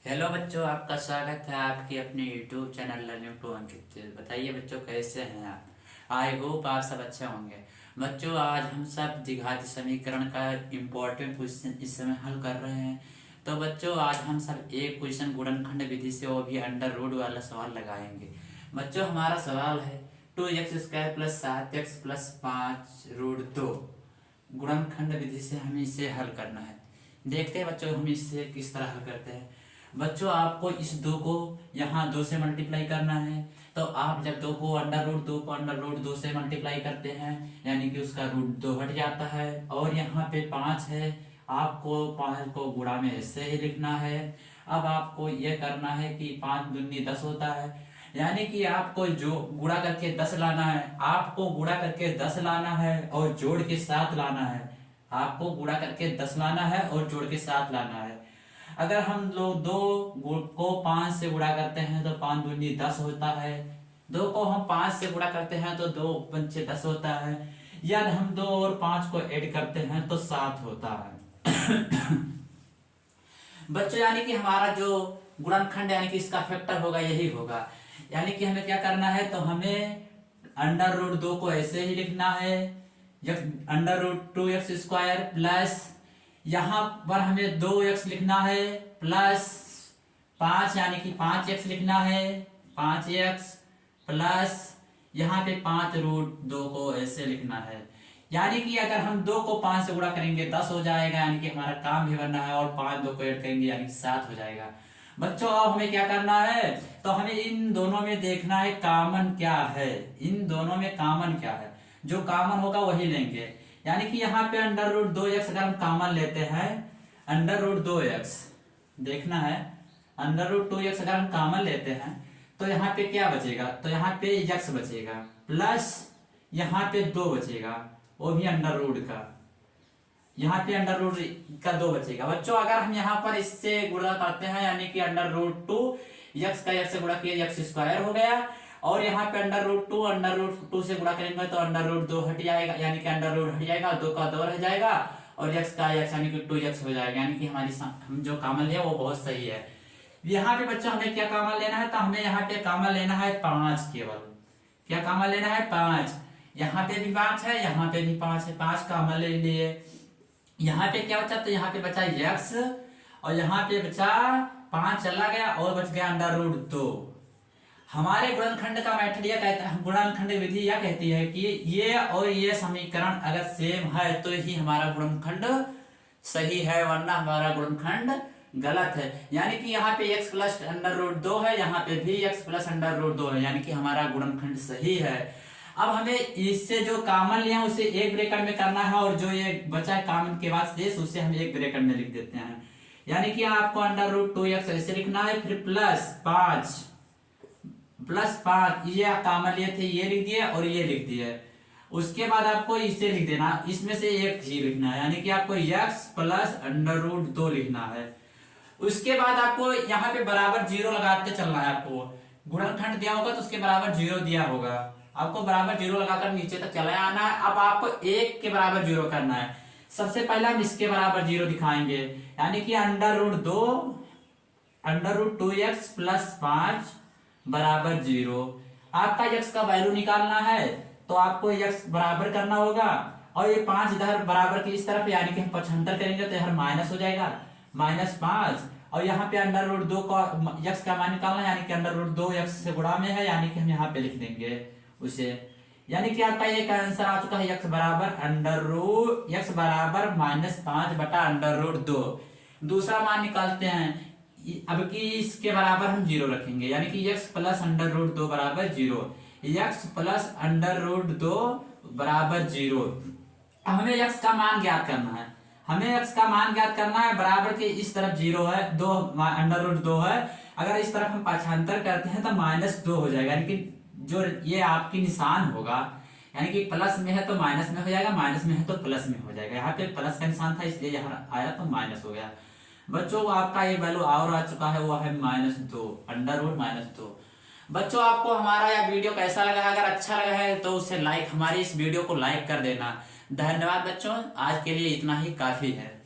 Hello बच्चों, आपका स्वागत है आपके अपने यूट्यूब चैनल लर्निंग टू अंकित। बताइए बच्चों, कैसे हैं आप। आई होप आप सब अच्छे होंगे। बच्चों, आज हम सब द्विघाती समीकरण का इम्पोर्टेंट क्वेश्चन इस समय हल कर रहे हैं। तो बच्चों, आज हम सब एक क्वेश्चन गुणनखंड विधि से वो भी अंडर रूट वाला सवाल लगाएंगे। बच्चों, हमारा सवाल है 2x² + 7x + 5√2 गुणनखंड विधि से हमें इसे हल करना है। देखते हैं बच्चों हम इससे किस तरह हल करते हैं। बच्चों, आपको इस 2 को यहाँ 2 से मल्टीप्लाई करना है। तो आप जब 2 को अंडर रूट 2 से मल्टीप्लाई करते हैं, यानी कि उसका रूट 2 हट जाता है। और यहाँ पे 5 है, आपको 5 को गुणा में ऐसे ही लिखना है। अब आपको ये करना है कि 5 दूनी 10 होता है, यानी कि आपको जो गुणा करके 10 लाना है, आपको गुणा करके 10 लाना है और जोड़ के 7 लाना है। आपको गुणा करके 10 लाना है और जोड़ के 7 लाना है। अगर हम लोग 2 को 5 से गुणा करते हैं तो 5 दूनी 10 होता है। 2 को हम 5 से गुणा करते हैं तो 2 पंचे 10 होता है। यदि हम 2 और 5 को ऐड करते हैं तो 7 होता है। बच्चों, यानी कि हमारा जो गुणनखंड यानी कि इसका फैक्टर होगा यही होगा। यानी कि हमें क्या करना है, तो हमें अंडर रूट 2 को ऐसे ही लिखना है, अंडर रूट 2x² प्लस यहाँ पर हमें 2x लिखना है प्लस 5 यानी कि 5x लिखना है, 5x प्लस यहाँ पे 5√2 को ऐसे लिखना है। यानी कि अगर हम 2 को 5 से गुणा करेंगे 10 हो जाएगा, यानी कि हमारा काम भी बनना है। और 5 2 को ऐड करेंगे यानी कि 7 हो जाएगा। बच्चों, अब हमें क्या करना है, तो हमें इन दोनों में देखना है कॉमन क्या है। इन दोनों में कॉमन क्या है, जो कॉमन होगा वही लेंगे। यानी कि यहाँ पे अंडर रूट 2x अगर हम कॉमन लेते हैं, अंडर रूट 2x देखना है, अंडर रूट 2x अगर हम कॉमन लेते हैं तो यहाँ पे क्या बचेगा, तो यहाँ पे x बचेगा प्लस यहाँ पे 2 बचेगा, वो भी अंडर रूट का। यहाँ पे अंडर रूट का 2 बचेगा। बच्चों, अगर हम यहाँ पर इससे गुणा करते हैं, यानी कि अंडर रूट 2 x का x से गुणा किया x² हो गया। और यहाँ पे अंडर रूट 2 से गुणा करेंगे तो अंडर रूट 2 हट जाएगा, यानी कि अंडर रूट हट जाएगा, 2 का 2 रह जाएगा और x का x यानी कि 2x हो जाएगा। यानी कि हम जो कॉमन लिया वो बहुत सही है। यहाँ पे बच्चों हमें क्या कॉमन लेना है, तो हमें यहाँ पे कॉमन लेना है 5 केवल। क्या कॉमन लेना है, 5। यहाँ पे भी 5 है, यहाँ पे भी 5 है, 5 कॉमन ले लिए। यहाँ पे क्या बचा, तो यहाँ पे बचा x और यहाँ पे बचा 5 चला गया और बच गया अंडर रूट 2। हमारे गुणनखंड का मेथड यह कहता है, गुणनखंड विधि यह कहती है कि ये और ये समीकरण अगर सेम है तो ही हमारा गुणनखंड सही है, वरना हमारा गुणनखंड गलत है। यानी कि यहाँ पे x + अंडर रूट 2 है, यहाँ पे भी x + अंडर रूट 2 है, यानी कि हमारा गुणनखंड सही है। अब हमें इससे जो कॉमन लिया उसे एक ब्रैकेट में करना है और जो ये बचा है कॉमन के बाद शेष उसे हम एक ब्रैकेट में लिख देते हैं। यानी कि आपको अंडर रूट 2x ऐसे लिखना है, फिर प्लस 5 ये कॉमन लिए थे, ये लिख दिए और ये लिख दिए। उसके बाद आपको इसे लिख देना, इसमें से एक ही लिखना है, यानी कि आपको x + अंडर रूट 2 लिखना है। उसके बाद आपको यहाँ पे बराबर 0 लगाते चलना है। आपको गुणनखंड दिया होगा तो उसके बराबर 0 दिया होगा, आपको बराबर 0 लगाकर नीचे तक चला आना है। अब आपको 1 के बराबर 0 करना है। सबसे पहले हम इसके बराबर 0 दिखाएंगे, यानी कि अंडर रूट 2x + 5 बराबर 0। आपका x का वैल्यू निकालना है तो आपको x बराबर करना होगा और ये 5 इधर बराबर की इस तरफ, यानी कि हम 75 करेंगे तो यह माइनस हो जाएगा, -5। और यहाँ पे अंडर रूट 2 का x का मान निकालना है, यानी कि अंडर रूट 2 x से गुणा में है, यानी कि हम यहाँ पे लिख देंगे उसे। यानी कि आपका एक आंसर आ चुका है, x बराबर -5 बटा अंडर रूट 2। दूसरा मान निकालते हैं। अब कि इसके बराबर हम 0 रखेंगे, यानी कि x + अंडर रूट 2 बराबर 0, x + अंडर रूट 2 बराबर 0। हमें x का मान ज्ञात करना है, बराबर के इस तरफ 0 है, 2 अंडर रूट 2 है। अगर इस तरफ हम पक्षांतर करते हैं तो -2 हो जाएगा, यानी कि जो ये आपकी निशान होगा, यानी कि प्लस में है तो माइनस में हो जाएगा, माइनस में है तो प्लस में हो जाएगा। यहाँ पे प्लस का निशान था इसलिए यहाँ आया तो माइनस हो गया। बच्चों, आपका ये वैल्यू और आ चुका है, वो है -2, अंडर रूट 2। बच्चों, आपको हमारा यह वीडियो कैसा लगा है, अगर अच्छा लगा है तो उसे हमारी इस वीडियो को लाइक कर देना। धन्यवाद बच्चों, आज के लिए इतना ही काफी है।